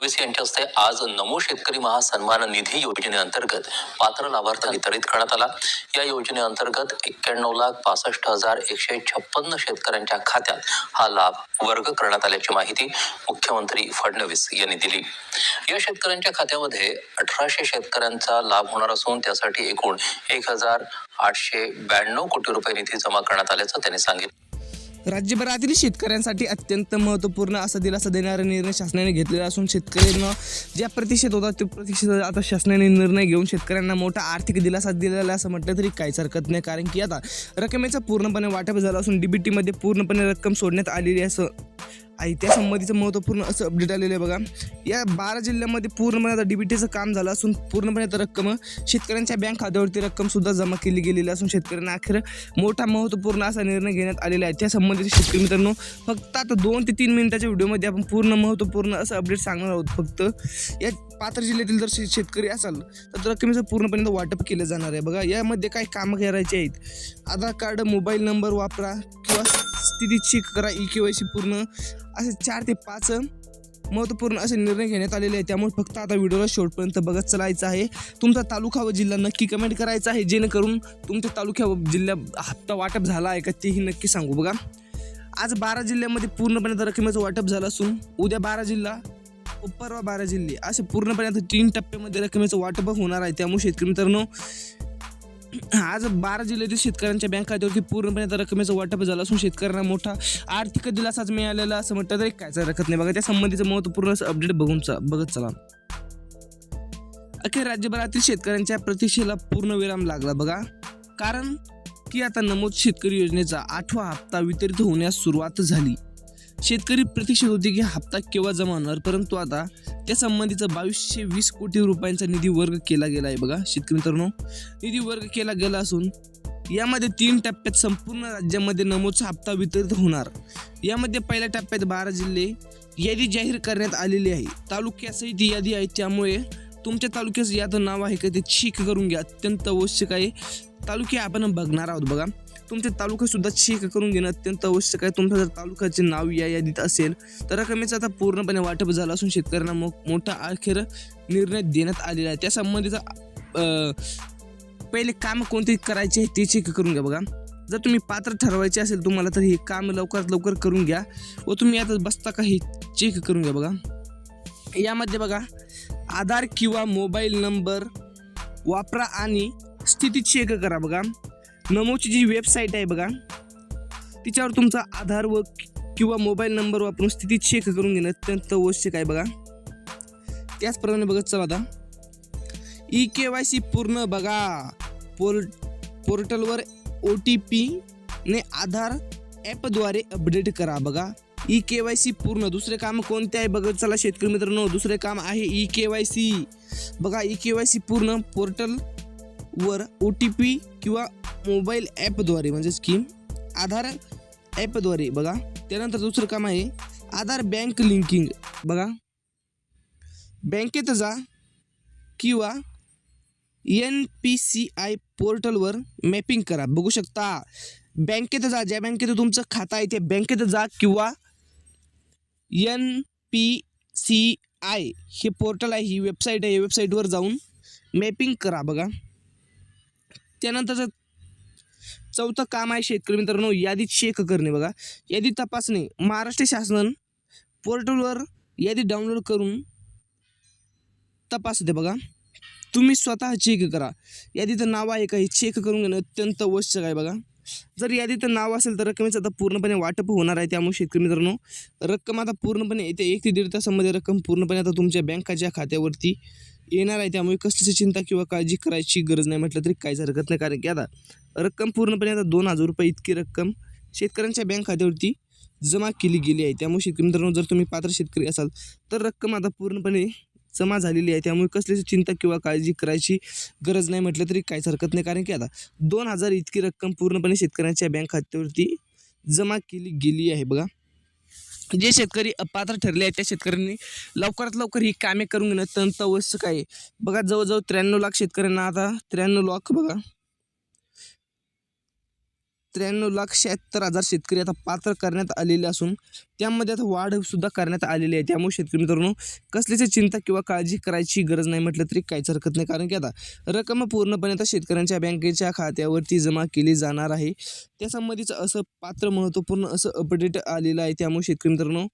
फडणवीस यांच्या हस्ते आज नमो शेतकरी महासन्मान निधी योजनेअंतर्गत पात्र लाभार्थ्यांना वितरित करण्यात आला। या योजनेअंतर्गत 91,62,156 शेतकऱ्यांच्या खात्यात हा लाभ वर्ग करण्यात आल्याची माहिती मुख्यमंत्री फडणवीस यांनी दिली। या शेतकऱ्यांच्या खात्यामध्ये 1800 शेतकऱ्यांचा लाभ होणार असून त्यासाठी एकूण 1,892 कोटी रुपये निधी जमा करण्यात आल्याचं त्यांनी सांगितलं। राज्यभरातील शेतकऱ्यांसाठी अत्यंत महत्त्वपूर्ण असा दिलासा देणारा निर्णय शासनाने घेतलेला असून शेतकऱ्यांना ज्या प्रतिशत होता ते प्रतिशत आता शासनाने निर्णय घेऊन शेतकऱ्यांना मोठा आर्थिक दिलासा दिलेला असं म्हटलं तरी काहीच हरकत नाही, कारण की आता रकमेचं पूर्णपणे वाटप झालं असून डीबीटीमध्ये पूर्णपणे रक्कम सोडण्यात आलेली असं आहे। त्या संबंधीचं महत्त्वपूर्ण असं अपडेट आलेलं आहे बघा। या 12 जिल्ह्यामध्ये पूर्णपणे आता डीबीटीचं काम झालं असून पूर्णपणे आता रक्कम शेतकऱ्यांच्या बँक खात्यावरती रक्कमसुद्धा जमा केली गेलेली असून शेतकऱ्यांना अखेर मोठा महत्त्वपूर्ण असा निर्णय घेण्यात आलेला आहे। त्या संबंधित शेतकरी मित्रांनो फक्त आता 2 ते 3 मिनिटाच्या व्हिडिओमध्ये आपण पूर्ण महत्त्वपूर्ण असं अपडेट सांगणार आहोत। फक्त या पात्र जिल्ह्यातील जर शेतकरी असाल तर रकमेचं पूर्णपणे वाटप केलं जाणार आहे बघा। यामध्ये काय कामं करायची आहेत, आधार कार्ड, मोबाईल नंबर वापरा किंवा स्थिती चेक करा, EKYC पूर्ण, असे 4 ते 5 महत्त्वपूर्ण असे निर्णय घेण्यात आलेले आहे। त्यामुळे फक्त आता व्हिडिओला शेवटपर्यंत बघत चालायचं आहे। तुमचा तालुका व जिल्हा नक्की कमेंट करायचा आहे, जेणेकरून तुमच्या तालुक्या व जिल्ह्या हप्ता वाटप झाला आहे का तेही नक्की सांगू बघा। आज 12 जिल्ह्यामध्ये पूर्णपणे रकमेचं वाटप झालं असून उद्या 12 जिल्हा व परवा 12 जिल्हे असे पूर्णपणे आता 3 टप्प्यामध्ये रकमेचं वाटप होणार आहे। त्यामुळे शेतकरी मित्रांनो आज 12 जिल्ह्यातील शेतकऱ्यांच्या बँक खात्यावरती पूर्णपणे आता रकमेचं वाटप झालं असून शेतकऱ्यांना मोठा आर्थिक दिलासाच मिळालेला असं म्हटलं तरी कायच हरकत नाही बघा। त्या संबंधीचं महत्त्वपूर्ण अपडेट बघत चला। अखेर राज्यभरातील शेतकऱ्यांच्या प्रतीक्षेला पूर्णविराम लागला बघा, कारण की आता नमूद शेतकरी योजनेचा 8वा हप्ता वितरित होण्यास सुरुवात झाली। शेतकरी प्रतीक्षेत होते की हप्ता केव्हा जमा होणार, परंतु आता त्या संबंधीचा 2220 कोटी रुपयांचा निधी वर्ग केला गेला आहे बघा। शेतकरी मित्रांनो निधी वर्ग केला गेला असून यामध्ये 3 टप्प्यात संपूर्ण राज्यामध्ये नमूदचा हप्ता वितरित होणार। यामध्ये पहिल्या टप्प्यात 12 जिल्हे यादी जाहीर करण्यात आलेली आहे। तालुक्यासहित यादी आहे, त्यामुळे तुमच्या तालुक्याचं याचं नाव आहे का ते चेक करून घ्या, अत्यंत आवश्यक आहे। तालुके आपण बघणार आहोत बघा, तुमचे तालुका सुद्धा चेक करून घेणं अत्यंत आवश्यक आहे। तुमचं जर तालुक्याचे नाव या यादीत असेल तर रकमेचं आता पूर्णपणे वाटप झालं असून शेतकऱ्यांना मोठा अखेर निर्णय देण्यात आलेला आहे। त्या संबंधीचा पहिले काम कोणते करायचे ते चेक करून घ्या बघा। जर तुम्ही पात्र ठरवायचे असेल तुम्हाला तर हे काम लवकरात लवकर करून घ्या व तुम्ही आता बसता का हे चेक करून घ्या बघा। यामध्ये बघा आधार किंवा मोबाईल नंबर वापरा आणि स्थिती चेक करा बघा। नमोची जी वेबसाईट आहे बघा तिच्यावर तुमचा आधार व किंवा मोबाईल नंबर वापरून स्थिती चेक करून घेणं अत्यंत आवश्यक आहे बघा। त्याचप्रमाणे बघत चला आता EKYC पूर्ण बघा, पोर्टलवर OTP ने आधार ॲपद्वारे अपडेट करा बघा। EKYC पूर्ण दुसरे काम कोणते आहे बघत चला शेतकरी मित्रांनो, दुसरे काम आहे EKYC बघा। EKYC पूर्ण पोर्टलवर OTP किंवा मोबाईल ॲपद्वारे म्हणजेच की आधार ॲपद्वारे बघा। त्यानंतर दुसरं काम आहे आधार बँक लिंकिंग बघा। बँकेत जा किंवा NPCI पोर्टलवर मॅपिंग करा बघू शकता। बँकेत जा, ज्या बँकेत तुमचं खातं आहे त्या बँकेत जा किंवा NPCI हे पोर्टल आहे, ही वेबसाईट आहे, वेबसाईटवर जाऊन मॅपिंग करा बघा। त्यानंतर चौथं काम आहे शेतकरी मित्रांनो यादी चेक करणे बघा। यादी तपासणे, महाराष्ट्र शासन पोर्टलवर यादी डाउनलोड करून तपासते बघा। तुम्ही स्वतः चेक करा यादीचं नाव आहे का हे चेक करून घेणं अत्यंत आवश्यक आहे बघा। जर यादीचं नाव असेल तर रकमेचं आता पूर्णपणे वाटप होणार आहे। त्यामुळे शेतकरी मित्रांनो रक्कम आता पूर्णपणे येते 1 ते 1.5 तासामध्ये रक्कम पूर्णपणे आता तुमच्या बँकाच्या खात्यावरती येणार आहे। त्यामुळे कसलीची चिंता किंवा काळजी करायची गरज नाही म्हटलं तरी काहीच हरकत नाही, कारण की आता रक्कम पूर्णपणे आता 2000 रुपये इतकी रक्कम शेतकऱ्यांच्या बँक खात्यावरती जमा केली गेली आहे। त्यामुळे शेतकरी मित्रांनो जर तुम्ही पात्र शेतकरी असाल तर रक्कम आता पूर्णपणे जमा झालेली आहे। त्यामुळे कसलीची चिंता किंवा काळजी करायची गरज नाही म्हटलं तरी काहीच हरकत नाही, कारण की आता 2000 इतकी रक्कम पूर्णपणे शेतकऱ्यांच्या बँक खात्यावरती जमा केली गेली आहे बघा। जे शेतकरी अपात्र ठरले आहेत त्या शेतकऱ्यांनी लवकरात लवकर ही कामे करून घेणं अत्यंत आवश्यक आहे बघा। जवळजवळ 93 लाख शेतकऱ्यांना आता 93 लाख बघा 93,76,000 शेतकरी आता पात्र करण्यात आलेले असून त्यामध्ये आता वाढसुद्धा करण्यात आलेली आहे. त्यामुळे शेतकरी मित्रांनो कसलीच चिंता किंवा काळजी करायची गरज नाही म्हटलं तरी काहीच हरकत नाही, कारण की आता रक्कम पूर्णपणे आता शेतकऱ्यांच्या बँकेच्या खात्यावरती जमा केली जाणार आहे. त्यासंबंधीचं असं पात्र महत्त्वपूर्ण असं अपडेट आलेलं आहे. त्यामुळे शेतकरी मित्रांनो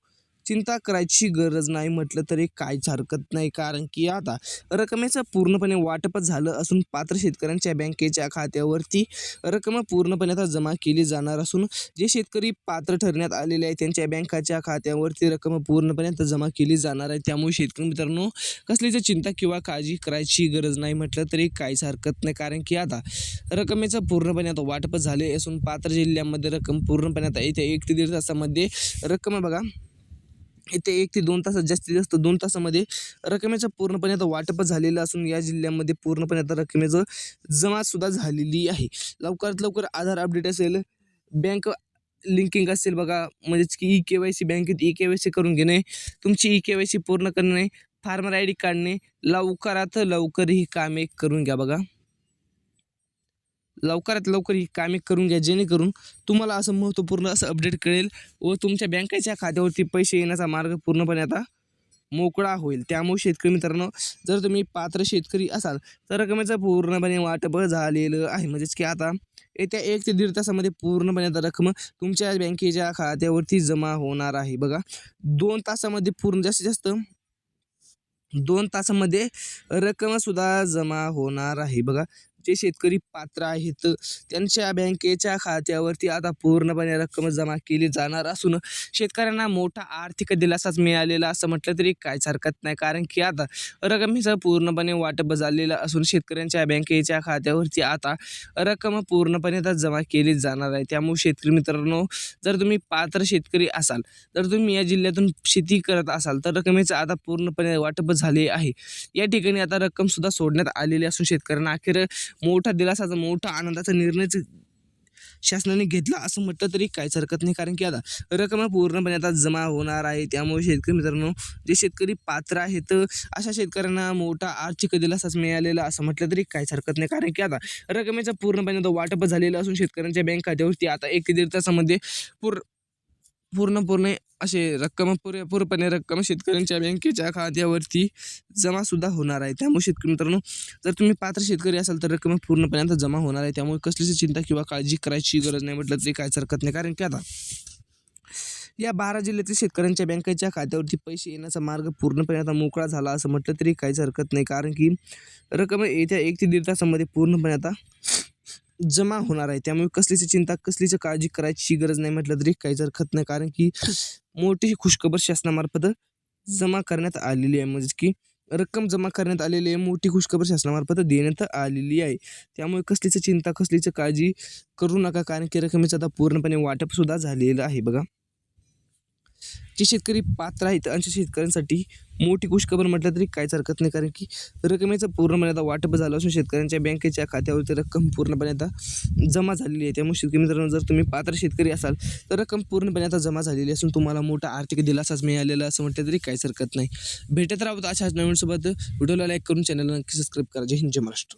चिंता करायची गरज नाही म्हटलं तरी काहीच हरकत नाही, कारण की आता रकमेचं पूर्णपणे वाटप झालं असून पात्र शेतकऱ्यांच्या बँकेच्या खात्यावरती रक्कम पूर्णपणे आता जमा केली जाणार असून जे शेतकरी पात्र ठरण्यात आलेले आहे त्यांच्या बँकाच्या खात्यावरती रक्कम पूर्णपणे आता जमा केली जाणार आहे. त्यामुळे शेतकरी मित्रांनो कसलीच चिंता किंवा काळजी करायची गरज नाही म्हटलं तरी काहीच हरकत नाही, कारण की आता रकमेचं पूर्णपणे आता वाटप झाले असून पात्र जिल्ह्यामध्ये रक्कम पूर्णपणे आता येत्या 1 ते 1.5 तासामध्ये रक्कम बघा इथे 1 ते 2 तासात जास्तीत जास्त 2 तासामध्ये रकमेचं पूर्णपणे आता वाटप झालेलं असून या जिल्ह्यामध्ये पूर्णपणे आता रकमेचं जमासुद्धा झालेली आहे. लवकरात लवकर आधार अपडेट असेल, बँक लिंकिंग असेल बघा, म्हणजेच की EKYC बँकेत EKYC करून घेणे, तुमची EKYC पूर्ण करणे, फार्मर ID काढणे, लवकरात लवकर ही कामे करून घ्या बघा. लवकरात लवकर ही कामे करून घ्या, जेणेकरून तुम्हाला असं महत्त्वपूर्ण असं अपडेट कळेल व तुमच्या बँकेच्या खात्यावरती पैसे येण्याचा मार्ग पूर्णपणे आता मोकळा होईल. त्यामुळे शेतकरी मित्रांनो जर तुम्ही पात्र शेतकरी असाल तर रकमेचं पूर्णपणे वाटप झालेलं आहे, म्हणजेच की आता येत्या 1 ते 1.5 तासामध्ये पूर्णपणे आता रक्कम तुमच्या बँकेच्या खात्यावरती जमा होणार आहे बघा. 2 तासामध्ये जास्तीत जास्त 2 तासामध्ये रक्कमसुद्धा जमा होणार आहे बघा. जे शेतकरी पात्र आहेत त्यांच्या बँकेच्या खात्यावरती आता पूर्णपणे रक्कम जमा केली जाणार असून शेतकऱ्यांना मोठा आर्थिक दिलासाच मिळालेला असं म्हटलं तरी काहीच हरकत नाही, कारण की आता रकमेचं पूर्णपणे वाटप झालेलं असून शेतकऱ्यांच्या बँकेच्या खात्यावरती आता रक्कम पूर्णपणे आता जमा केली जाणार आहे. त्यामुळे शेतकरी मित्रांनो जर तुम्ही पात्र शेतकरी असाल, जर तुम्ही या जिल्ह्यातून शेती करत असाल तर रकमेचं आता पूर्णपणे वाटप झाले आहे. या ठिकाणी आता रक्कमसुद्धा सोडण्यात आलेली असून शेतकऱ्यांना अखेर मोठा दिलासाचा मोठा आनंदाचा निर्णय शासनाने घेतला असं म्हटलं तरी काहीच हरकत नाही, कारण की आता रक्कम पूर्णपणे आता जमा होणार आहे. त्यामुळे शेतकरी मित्रांनो जे शेतकरी पात्र आहेत अशा शेतकऱ्यांना मोठा आर्थिक दिलासाच मिळालेला असं म्हटलं तरी काहीच हरकत नाही, कारण की आता रकमेचं पूर्णपणे आता वाटप झालेलं असून शेतकऱ्यांच्या बँक खात्यावरती आता 1 ते 1.5 तासामध्ये पूर्ण असे पुरेपूरपणे रक्कम शेतकऱ्यांच्या बँकेच्या खात्यावरती जमासुद्धा होणार आहे. त्यामुळे शेतकरी मित्रांनो जर तुम्ही पात्र शेतकरी असाल तर रक्कम पूर्णपणे आता जमा होणार आहे. त्यामुळे कसलीच चिंता किंवा काळजी करायची गरज नाही म्हटलं तरी काहीच हरकत नाही, कारण की आता या 12 जिल्ह्यातील शेतकऱ्यांच्या बँकेच्या खात्यावरती पैसे येण्याचा मार्ग पूर्णपणे आता मोकळा झाला असं म्हटलं तरी काहीच हरकत नाही, कारण की रक्कम येत्या 1 ते 1.5 तासामध्ये पूर्णपणे आता जमा होणार आहे. त्यामुळे कसलीच चिंता कसलीच काळजी करायची गरज नाही म्हटलं तरी काहीच हरकत नाही, कारण की मोठी खुशखबर शासनामार्फत जमा करण्यात आलेली आहे, म्हणजेच की रक्कम जमा करण्यात आलेली आहे, मोठी खुशखबर शासनामार्फत देण्यात आलेली आहे. त्यामुळे कसलीच चिंता कसलीच काळजी करू नका, कारण की रकमेचं आता पूर्णपणे वाटपसुद्धा झालेलं आहे बघा. जे शेतकरी पात्र आहेत अशा शेतकऱ्यांसाठी मोठी खुशखबर म्हटलं तरी काहीच हरकत नाही, कारण की रकमेचं पूर्णपणे आता वाटप झालं असून शेतकऱ्यांच्या बँकेच्या खात्यावरती रक्कम पूर्णपणे आता जमा झालेली आहे. त्यामुळे शेतकरी मित्रांनो जर तुम्ही पात्र शेतकरी असाल तर रक्कम पूर्णपणे आता जमा झालेली असून तुम्हाला मोठा आर्थिक दिलासाच मिळालेला असं म्हटलं तरी काहीच हरकत नाही. भेटत राहत अशाच नवीन सोबत व्हिडिओला लाईक करून चॅनलला नक्की सबस्क्राईब करा. जय हिंद, जय महाराष्ट्र.